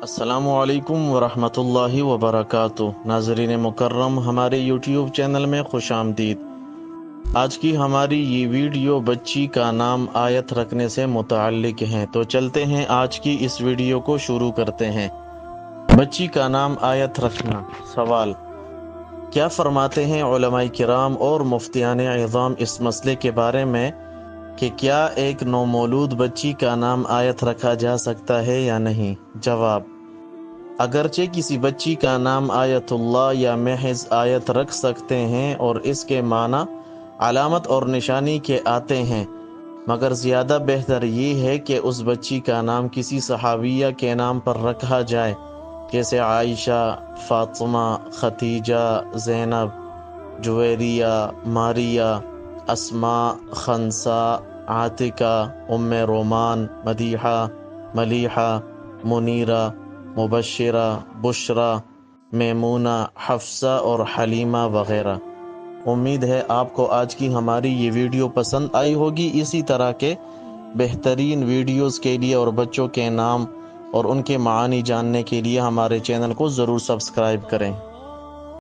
السلام علیکم ورحمۃ اللہ وبرکاتہ۔ ناظرین مکرم، ہمارے یوٹیوب چینل میں خوش آمدید۔ آج کی ہماری یہ ویڈیو بچی کا نام آیت رکھنے سے متعلق ہے، تو چلتے ہیں آج کی اس ویڈیو کو شروع کرتے ہیں۔ بچی کا نام آیت رکھنا۔ سوال: کیا فرماتے ہیں علماء کرام اور مفتیان اعظام اس مسئلے کے بارے میں کہ کیا ایک نومولود بچی کا نام آیت رکھا جا سکتا ہے یا نہیں؟ جواب: اگرچہ کسی بچی کا نام آیت اللہ یا محض آیت رکھ سکتے ہیں اور اس کے معنی علامت اور نشانی کے آتے ہیں، مگر زیادہ بہتر یہ ہے کہ اس بچی کا نام کسی صحابیہ کے نام پر رکھا جائے، جیسے عائشہ، فاطمہ، ختیجہ، زینب، جویریہ، ماریہ، اسماء، خنسا، عاتکہ، ام رومان، مدیحہ، ملیحہ، منیرہ، مبشرہ، بشرا، میمونہ، حفصہ اور حلیمہ وغیرہ۔ امید ہے آپ کو آج کی ہماری یہ ویڈیو پسند آئی ہوگی۔ اسی طرح کے بہترین ویڈیوز کے لیے اور بچوں کے نام اور ان کے معانی جاننے کے لیے ہمارے چینل کو ضرور سبسکرائب کریں۔